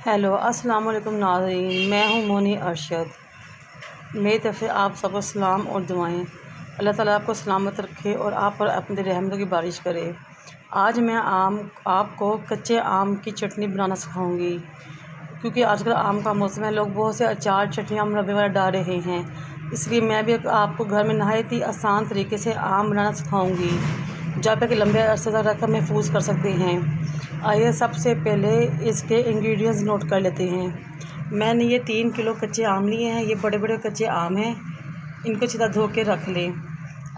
Hello अस्सलाम वालेकुम नाज़रीन, मैं हूँ मोनी अरशद। मेरी तरफ़ से आप सबको सलाम और दुआएं। अल्लाह ताला आपको सलामत रखे और आप पर अपनी रहमतों की बारिश करे। आज मैं आपको कच्चे आम की चटनी बनाना सिखाऊंगी, क्योंकि आजकल आम का मौसम है। लोग बहुत से अचार, चटनियाँ, मुरब्बे वगैरह डाल रहे हैं, इसलिए मैं भी आपको घर में नहायत ही आसान तरीके से आम बनाना सिखाऊंगी, जहाँ पर कि लंबे अरसे तक रखकर महफूज कर सकते हैं। आइए सबसे पहले इसके इंग्रेडिएंट्स नोट कर लेते हैं। मैंने ये 3 किलो कच्चे आम लिए हैं। ये बड़े बड़े कच्चे आम हैं, इनको सीधा धो के रख लें।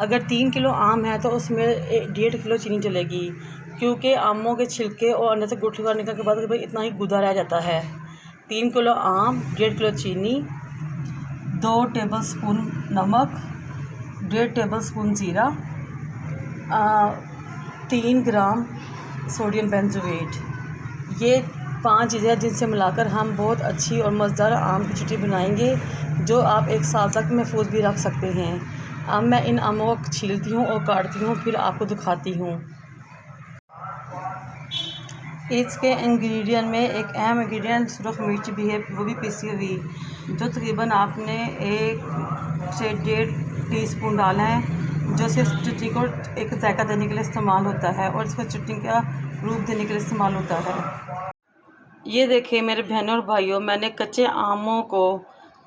अगर 3 किलो आम है तो उसमें 1.5 किलो चीनी चलेगी, क्योंकि आमों के छिलके और अंदर से गुठली बाहर निकलने के बाद भाई इतना ही गुदा रह जाता है। 3 किलो आम, 1.5 किलो चीनी, 2 टेबलस्पून नमक, 1.5 टेबलस्पून ज़ीरा, 3 ग्राम सोडियम बेंजोएट। ये 5 चीज़ें हैं जिनसे मिलाकर हम बहुत अच्छी और मज़ेदार आम की चटनी बनाएंगे, जो आप 1 साल तक महफूज भी रख सकते हैं। अब मैं इन आमों को छीलती हूँ और काटती हूँ, फिर आपको दिखाती हूँ। इसके इंग्रेडिएंट में एक अहम इंग्रेडिएंट सुरख मिर्च भी है, वो भी पिसी हुई, जो तकरीबन आपने 1 से 1.5 टीस्पून डाला है, जो सिर्फ चटनी को एक जायका देने के लिए इस्तेमाल होता है और इसको चटनी का रूप देने के लिए इस्तेमाल होता है। ये देखिए मेरे बहनों और भाइयों, मैंने कच्चे आमों को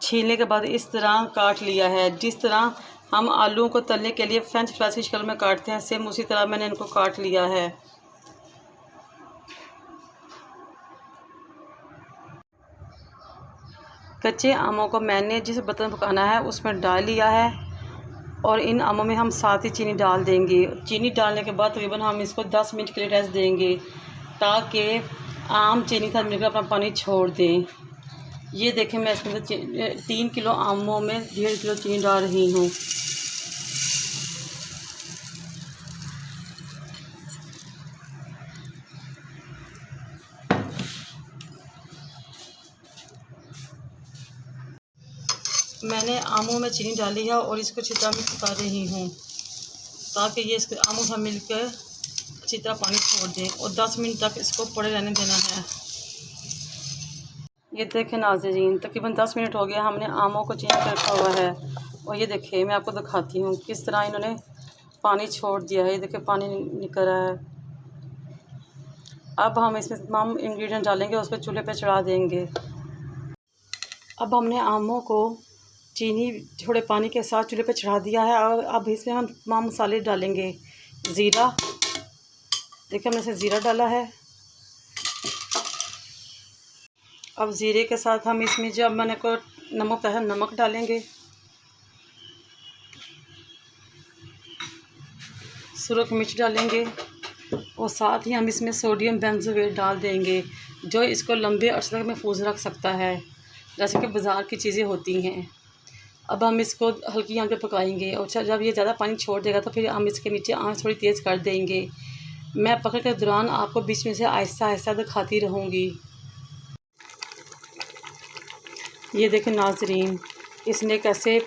छीलने के बाद इस तरह काट लिया है। जिस तरह हम आलूओं को तलने के लिए फ्रेंच फ्राइज की शक्ल में काटते हैं, सेम उसी तरह मैंने इनको काट लिया है। कच्चे आमों को मैंने जिस बर्तन पकाना है उसमें डाल लिया है और इन आमों में हम साथ ही चीनी डाल देंगे। चीनी डालने के बाद तकरीबन हम इसको 10 मिनट के लिए रेस्ट देंगे, ताकि आम चीनी के साथ मिलकर अपना पानी छोड़ दें। ये देखें, मैं इसमें 3 किलो आमों में 1.5 किलो चीनी डाल रही हूँ। मैंने आमों में चीनी डाली है और इसको अच्छी तरह मिक्स कर रही हूँ, ताकि ये इसके आमों से मिलकर अच्छी तरह पानी छोड़ दें और 10 मिनट तक इसको पड़े रहने देना है। ये देखें नाज़रीन, तकरीबन 10 मिनट हो गया, हमने आमों को चीनी कर रखा हुआ है। और ये देखिए, मैं आपको दिखाती हूँ किस तरह इन्होंने पानी छोड़ दिया है। ये देखिए पानी निकल रहा है। अब हम इसमें तमाम इंग्रेडिएंट डालेंगे, उस पर चूल्हे पे चढ़ा देंगे। अब हमने आमों को चीनी थोड़े पानी के साथ चूल्हे पे चढ़ा दिया है और अब इसमें हम तमाम मसाले डालेंगे। ज़ीरा, देखिए हमने इसे ज़ीरा डाला है। अब ज़ीरे के साथ हम इसमें जो मैंने को नमक है, नमक डालेंगे। सुरख मिर्च डालेंगे और साथ ही हम इसमें सोडियम बेंजोएट डाल देंगे, जो इसको लंबे अरसे तक महफूज रख सकता है, जैसे कि बाज़ार की चीज़ें होती हैं। अब हम इसको हल्की आंच पे पकाएंगे और जब ये ज़्यादा पानी छोड़ देगा तो फिर हम इसके नीचे आंच थोड़ी तेज़ कर देंगे। मैं पकने के दौरान आपको बीच में से आहिस्ता आहिस्ता दिखाती रहूँगी। ये देखें नाज़रीन, इसने कैसे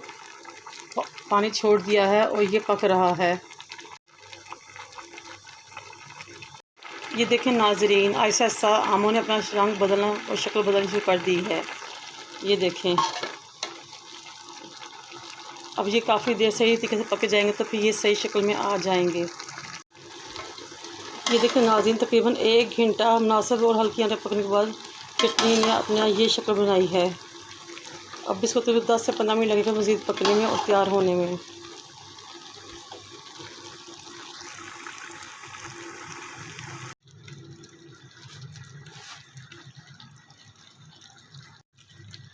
पानी छोड़ दिया है और ये पक रहा है। ये देखें नाज़रीन, आहिस्ता आहिस्ता आमों ने अपना रंग बदलना और शक्ल बदलनी शुरू कर दी है। ये देखें, अब ये काफ़ी देर सही तरीके से पक जाएंगे तो फिर ये सही शक्ल में आ जाएंगे। ये देखें नाज़रीन, तकरीबन 1 घंटा मुनासिब और हल्की आंच पकने के बाद चटनी ने अपना ये शक्ल बनाई है। अब इसको तो 10 से 15 मिनट लगेगा मज़ीद पकने में और तैयार होने में।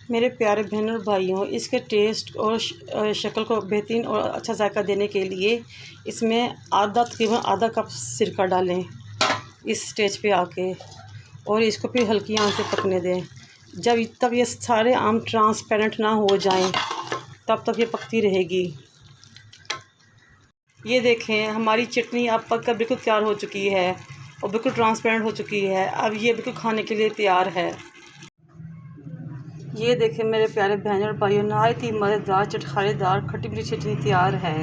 मेरे प्यारे बहनों और भाइयों, इसके टेस्ट और शक्ल को बेहतरीन और अच्छा जायका देने के लिए इसमें तकरीबन आधा कप सिरका डालें इस स्टेज पे आके, और इसको फिर हल्की आंच पे पकने दें। तब ये सारे आम ट्रांसपेरेंट ना हो जाएं, तब तक ये पकती रहेगी। ये देखें, हमारी चटनी अब पक कर बिल्कुल तैयार हो चुकी है और बिल्कुल ट्रांसपेरेंट हो चुकी है। अब ये बिल्कुल खाने के लिए तैयार है। ये देखें मेरे प्यारे बहनों और भाइयों, नहायत ही मज़ेदार चटखारेदार खट्टी मीठी चटनी तैयार है।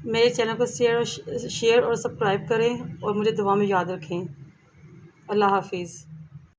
मेरे चैनल को शेयर और सब्सक्राइब करें और मुझे दुआ में याद रखें। अल्लाह हाफिज़।